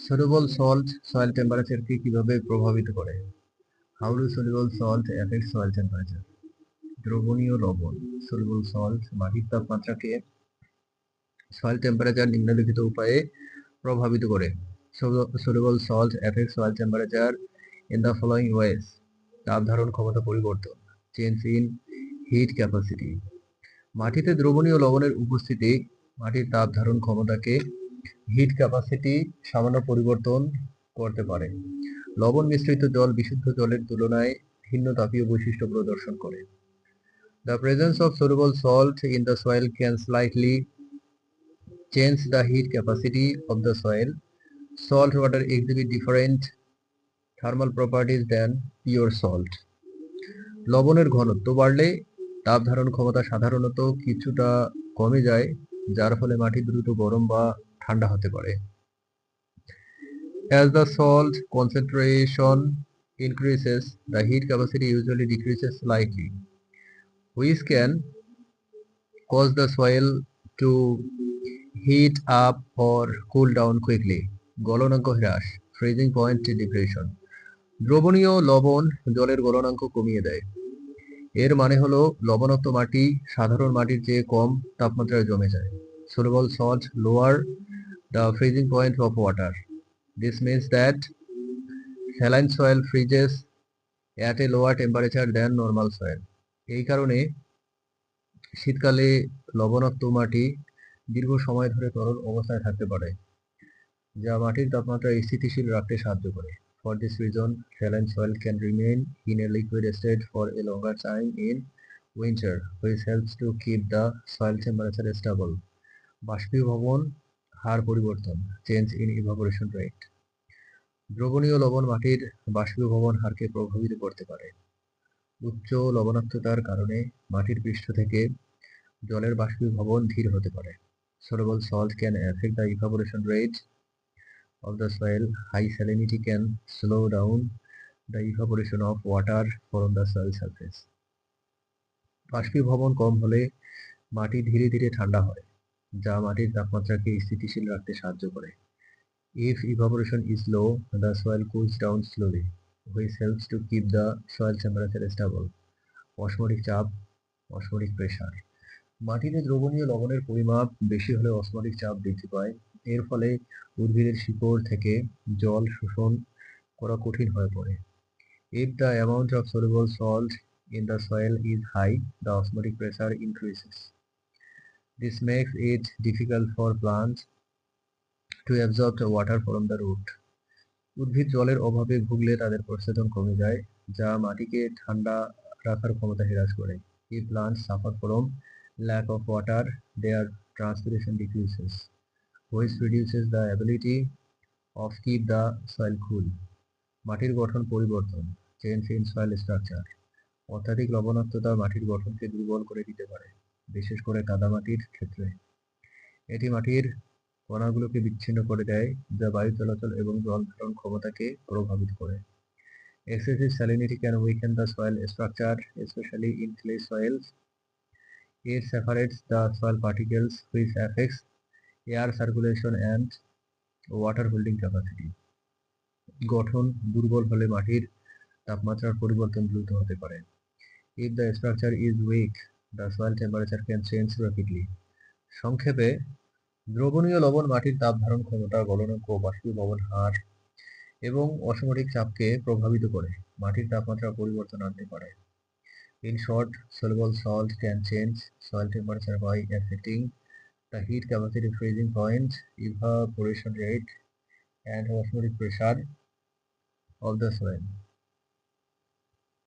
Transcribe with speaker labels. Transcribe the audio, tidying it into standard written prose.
Speaker 1: Soluble salt soil টেম্পারেচারকে কিভাবে প্রভাবিত করে? How do soluble salt effect soil temperature? দ্রবণীয় লবণ সলুবল সল্ট মাটির তাপমাত্রাকে সয়েল টেম্পারেচার নিম্নলিখিত উপায়ে প্রভাবিত করে। Soluble salt effect soil temperature in the following ways. তাপ ধারণ ক্ষমতা পরিবর্তন, চেঞ্জ ইন হিট ক্যাপাসিটি। মাটিতে দ্রবণীয় লবণের উপস্থিতি মাটির তাপ ধারণ ক্ষমতাকে হিট ক্যাপাসিটি সামান্য পরিবর্তন করতে পারে। লবণ মিশ্রিত জল বিশুদ্ধ জলের তুলনায় ভিন্ন তাপীয় বৈশিষ্ট্য প্রদর্শন করে। The presence of soluble salt in the soil can slightly change the heat capacity of the soil. Salt water exhibit different thermal properties than pure salt. লবণের ঘনত্ব বাড়লে তাপ ধারণ ক্ষমতা সাধারণত কিছুটা কমে যায়, যার ফলে মাটি দ্রুত গরম বা ঠান্ডা হতে পারে। As the salt concentration increases, the heat capacity usually decreases slightly, which can cause the soil to heat up or cool down quickly. গলনাঙ্ক হ্রাস, freezing point depression. দ্রবণীয় লবণ জলের গলনাঙ্ক কমিয়ে দেয়। এর মানে হলো লবণাক্ত মাটি সাধারণ মাটির চেয়ে কম তাপমাত্রায় জমে যায়। Soluble salt lower the freezing point of water. This means that saline soil freezes at a lower temperature than normal soil. এই কারণে শীতকালে লবণাক্ত মাটি দীর্ঘ সময় ধরে তরল অবস্থায় থাকতে পারে, যা মাটির তাপমাত্রা স্থিতিশীল রাখতে সাহায্য করে। For this reason, saline soil can remain in a liquid state for a longer time in winter, which helps to keep the soil temperature stable. বাষ্পীভবন হার পরিবর্তন, change in evaporation rate. দ্রবণীয় লবণ মাটির বাষ্পীভবন হারকে প্রভাবিত করতে পারে। উচ্চ লবণাক্ততার কারণে মাটির পৃষ্ঠ থেকে জলের বাষ্পীভবন ধীর হতে পারে। Soluble salt can affect the evaporation rate of the soil. High salinity can slow down the evaporation of water from the soil surface. বাষ্পীভবন কম হলে মাটি ধীরে ধীরে ঠান্ডা হয়, যা মাটির তাপমাত্রাকে স্থিতিশীল রাখতে সাহায্য করে। If evaporation is low, the soil cools down slowly, which helps to keep the soil temperature stable. অসমরিক চাপ, অসমরিক প্রেসার। মাটিতে দ্রবণীয় লবণের পরিমাপ বেশি হলে অসমরিক চাপ বৃদ্ধি পায়। এর ফলে উদ্ভিদের শিকড় থেকে জল শোষণ করা কঠিন হয়ে পড়ে। If the amount of soluble salt in the soil is high, the osmotic pressure increases. This makes it difficult for plants to absorb the water from the root. উদ্ভিদ জলের অভাবে ভুগলে তাদের প্রস্বেদন কমে যায়, যা মাটিকে ঠান্ডা রাখার ক্ষমতা হ্রাস করে। If plants suffer from lack of water, their transpiration decreases, which reduces the ability of keep the soil cool. মাটির গঠন পরিবর্তন, change in soil structure. অত্যাধিক লবণাক্ততা মাটির গঠনকে দুর্বল করে দিতে পারে, বিশেষ করে কাদামাটির ক্ষেত্রে। এটি মাটির কণাগুলোকে বিচ্ছিন্ন করে দেয়, যা বায়ু চলাচল এবং জল ধারণ ক্ষমতাকে প্রভাবিত করে। Excessive salinity can weaken the soil structure, especially in clay soils. It separates the soil particles, which affects air circulation and water holding capacity. গঠন দুর্বল হলে মাটির তাপমাত্রার পরিবর্তন দ্রুত হতে পারে। If the structure is weak, the soil temperature can change rapidly. সংক্ষেপে, দ্রবণীয় লবণ মাটির তাপ ধারণ ক্ষমতা, গলনাঙ্ক, বাষ্পীভবন হার এবং অসমরিক চাপকে প্রভাবিত করে মাটির তাপমাত্রা পরিবর্তন আনতে পারে। In short, soluble salt can change soil temperature by affecting the heat capacity, freezing point, evaporation rate, and osmotic pressure of the soil.